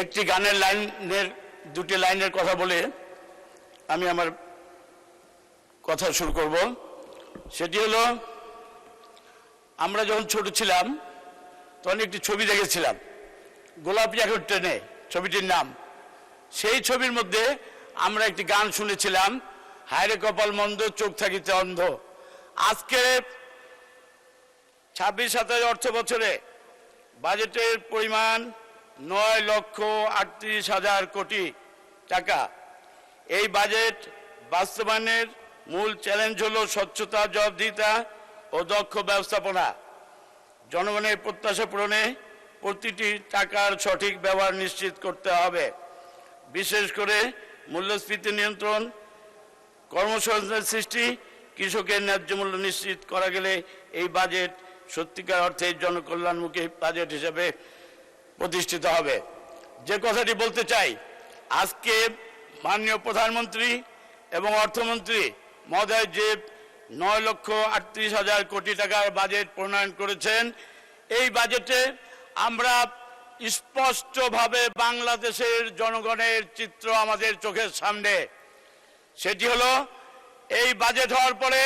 একটি গানের লাইনের দুটি লাইনের কথা বলে আমি আমার কথা শুরু করব। সেটি হলো, আমরা যখন ছোট ছিলাম তখন একটি ছবি দেখেছিলাম, গোলাপি এখন ট্রেনে ছবিটির নাম। সেই ছবির মধ্যে আমরা একটি গান শুনেছিলাম, হায়রে কপাল মন্দ চোখ থাকিতে অন্ধ। আজকে 26-27 অর্থ বছরে বাজেটের পরিমাণ 9,38,000 কোটি টাকা। এই বাজেট বাস্তবায়নের মূল চ্যালেঞ্জ হলো স্বচ্ছতা, জবাবদিহিতা ও দক্ষ ব্যবস্থাপনা। জনগণের প্রত্যাশা পূরণে প্রতিটি টাকার সঠিক ব্যবহার নিশ্চিত করতে হবে। বিশেষ করে মূল্যস্ফীতি নিয়ন্ত্রণ, কর্মসংস্থান সৃষ্টি, কৃষকের ন্যায্য মূল্য নিশ্চিত করা গেলে এই বাজেট সত্যিকার অর্থে জনকল্যাণমুখী বাজেট হিসেবে প্রতিষ্ঠিত হবে। যে কথাটি বলতে চাই, আজকে মাননীয় প্রধানমন্ত্রী এবং অর্থমন্ত্রী মহোদয় যে 9,38,000 কোটি টাকার বাজেট প্রণয়ন করেছেন, এই বাজেটে আমরা স্পষ্টভাবে বাংলাদেশের জনগণের চিত্র আমাদের চোখের সামনে। সেটি হলো, এই বাজেট হওয়ার পরে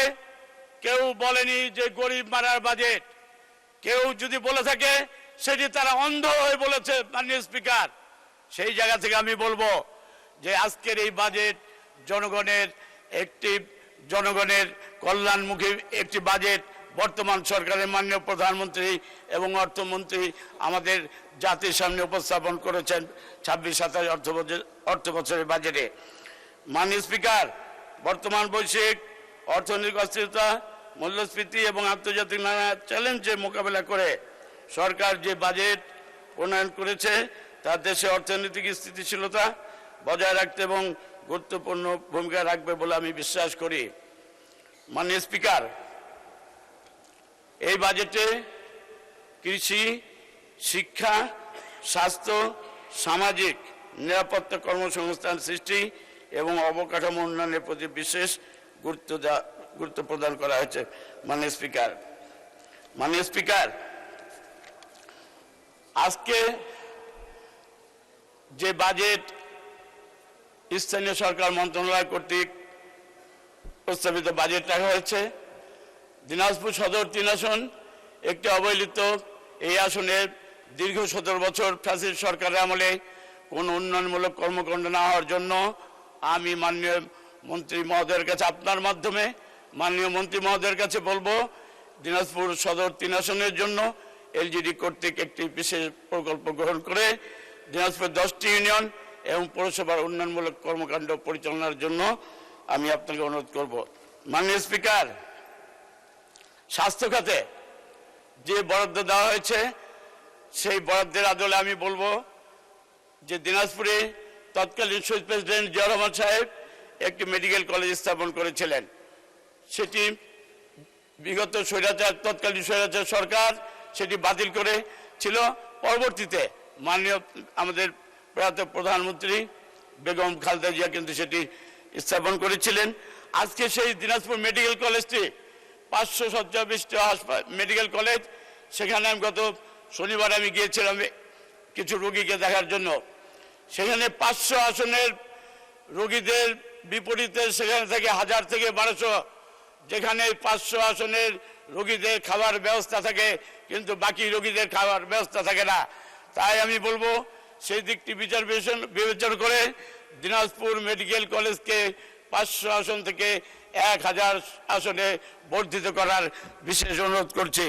কেউ বলেনি যে গরিব মারার বাজেট। কেউ যদি বলে থাকে সেটি তারা অন্ধ হয়ে বলেছে। মাননীয় স্পিকার, সেই জায়গা থেকে আমি বলবো যে আজকের এই বাজেট জনগণের কল্যাণমুখী একটি বাজেট। বর্তমান সরকারের মাননীয় প্রধানমন্ত্রী এবং অর্থমন্ত্রী আমাদের জাতির সামনে উপস্থাপন করেছেন 26-27 অর্থ বছরের বাজেটে। মাননীয় স্পিকার, বর্তমান বৈশ্বিক অর্থনৈতিক অস্থিরতা, মূল্যস্ফীতি এবং আন্তর্জাতিক নানা চ্যালেঞ্জের মোকাবেলা করে সরকার যে বাজেট প্রণয়ন করেছে তা দেশে অর্থনৈতিক স্থিতিশীলতা বজায় রাখতে এবং গুরুত্বপূর্ণ ভূমিকা রাখবে বলে আমি বিশ্বাস করি। মাননীয় স্পিকার, এই বাজেটে কৃষি, শিক্ষা, স্বাস্থ্য, সামাজিক নিরাপত্তা, কর্মসংস্থান সৃষ্টি এবং অবকাঠামো উন্নয়নের প্রতি বিশেষ গুরুত্ব প্রদান করা হয়েছে। মাননীয় স্পিকার, আজকে যে বাজেট স্থানীয় সরকার মন্ত্রণালয় কর্তৃক প্রস্তাবিত বাজেট রাখা হয়েছে, দিনাজপুর সদর 3 আসন একটি অবহেলিত। এই আসনে দীর্ঘ 17 বছর ফ্যাসিস্ট সরকারের আমলে কোনো উন্নয়নমূলক কর্মকাণ্ড না হওয়ার জন্য আমি মাননীয় মন্ত্রী মহোদয়ের কাছে, আপনার মাধ্যমে মাননীয় মন্ত্রী মহোদয়ের কাছে বলবো, দিনাজপুর সদর 3 আসনের জন্য এলজিডি কর্তৃক একটি বিশেষ প্রকল্প গ্রহণ করে দিনাজপুর 10টি ইউনিয়ন এবং পৌরসভার উন্নয়নমূলক কর্মকাণ্ড পরিচালনার জন্য আমি আপনাকে অনুরোধ করব। মাননীয় স্পিকার, স্বাস্থ্য খাতে যে বরাদ্দ দেওয়া হয়েছে সেই বরাদ্দের আদলে আমি বলবো যে দিনাজপুরে তৎকালীন শহীদ প্রেসিডেন্ট জিয়া রহমান সাহেব একটি মেডিকেল কলেজ স্থাপন করেছিলেন। সেটি বিগত তৎকালীন স্বৈরাচার সরকার সেটি বাতিল করেছিল। পরবর্তীতে মাননীয় আমাদের প্রয়াত প্রধানমন্ত্রী বেগম খালেদা জিয়া কিন্তু সেটি স্থাপন করেছিলেন। আজকে সেই দিনাজপুর মেডিকেল কলেজটি 500 শয্যা বিশিষ্ট মেডিকেল কলেজ। সেখানে আমি গত শনিবার আমি গিয়েছিলাম কিছু রোগীকে দেখার জন্য। সেখানে 500 আসনের রোগীদের বিপরীতে সেখানে থেকে 1000 থেকে 1200, যেখানে 500 আসনের রোগীদের খাবার ব্যবস্থা থাকে কিন্তু বাকি রোগীদের খাবার ব্যবস্থা থাকে না। তাই আমি বলবো সেই দিকটি বিবেচনা করে দিনাজপুর মেডিকেল কলেজকে 500 আসন থেকে 1000 আসনে বর্ধিত করার বিশেষ অনুরোধ করছি।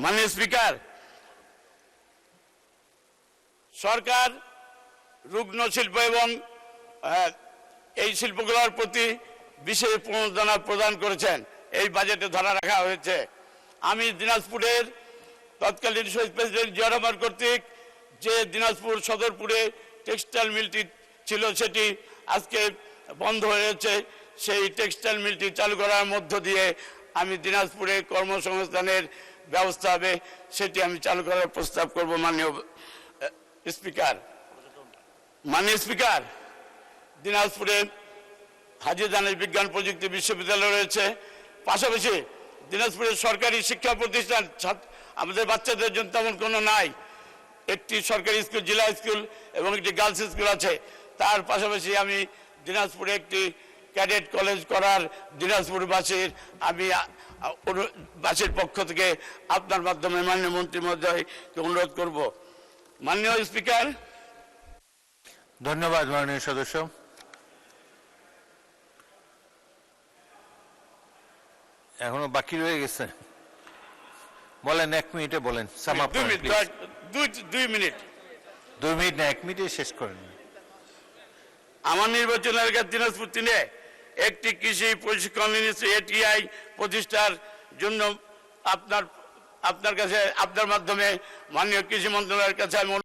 মাননীয় স্পিকার, সরকার রুগ্ন শিল্প এবং এই শিল্পগুলোর প্রতি বিশেষ প্রণোদনা প্রদান করেছেন, এই বাজেটে ধরা রাখা হয়েছে। আমি দিনাজপুরের তৎকালীন শহীদ প্রেসিডেন্ট জিয়া রহমান কর্তৃক যে দিনাজপুর সদরপুরে টেক্সটাইল মিলটি ছিল সেটি আজকে বন্ধ হয়েছে। সেই টেক্সটাইল মিলটি চালু করার মধ্য দিয়ে আমি দিনাজপুরে কর্মসংস্থানের ব্যবস্থা হবে সেটি আমি চালু করার প্রস্তাব করব। মাননীয় স্পিকার, দিনাজপুরে হাজী দানেশ বিজ্ঞান প্রযুক্তি বিশ্ববিদ্যালয় রয়েছে। পাশাপাশি দিনাজপুরের সরকারি শিক্ষা প্রতিষ্ঠান আমাদের বাচ্চাদের জন্য তেমন কোনো নাই। একটি সরকারি স্কুল, জেলা স্কুল এবং একটি গার্লস স্কুল আছে। তার পাশাপাশি আমি দিনাজপুরে একটি ক্যাডেট কলেজ করার দিনাজপুরবাসীর বাসীর পক্ষ থেকে আপনার মাধ্যমে মাননীয় মন্ত্রী মহোদয়কে অনুরোধ করব। মাননীয় স্পিকার, ধন্যবাদ মাননীয় সদস্য। এখনো বাকি রয়ে গেছে, বলেন 1 মিনিটে বলেন। 2 মিনিট 2 মিনিট না, 1 মিনিটে শেষ করেন। আমার নির্বাচন এলাকা দিনাজপুর 3-এ একটি কৃষি প্রশিক্ষণ এটিআই প্রতিষ্ঠার জন্য আপনার কাছে, আপনার মাধ্যমে মাননীয় কৃষি মন্ত্রণালয়ের কাছে আমি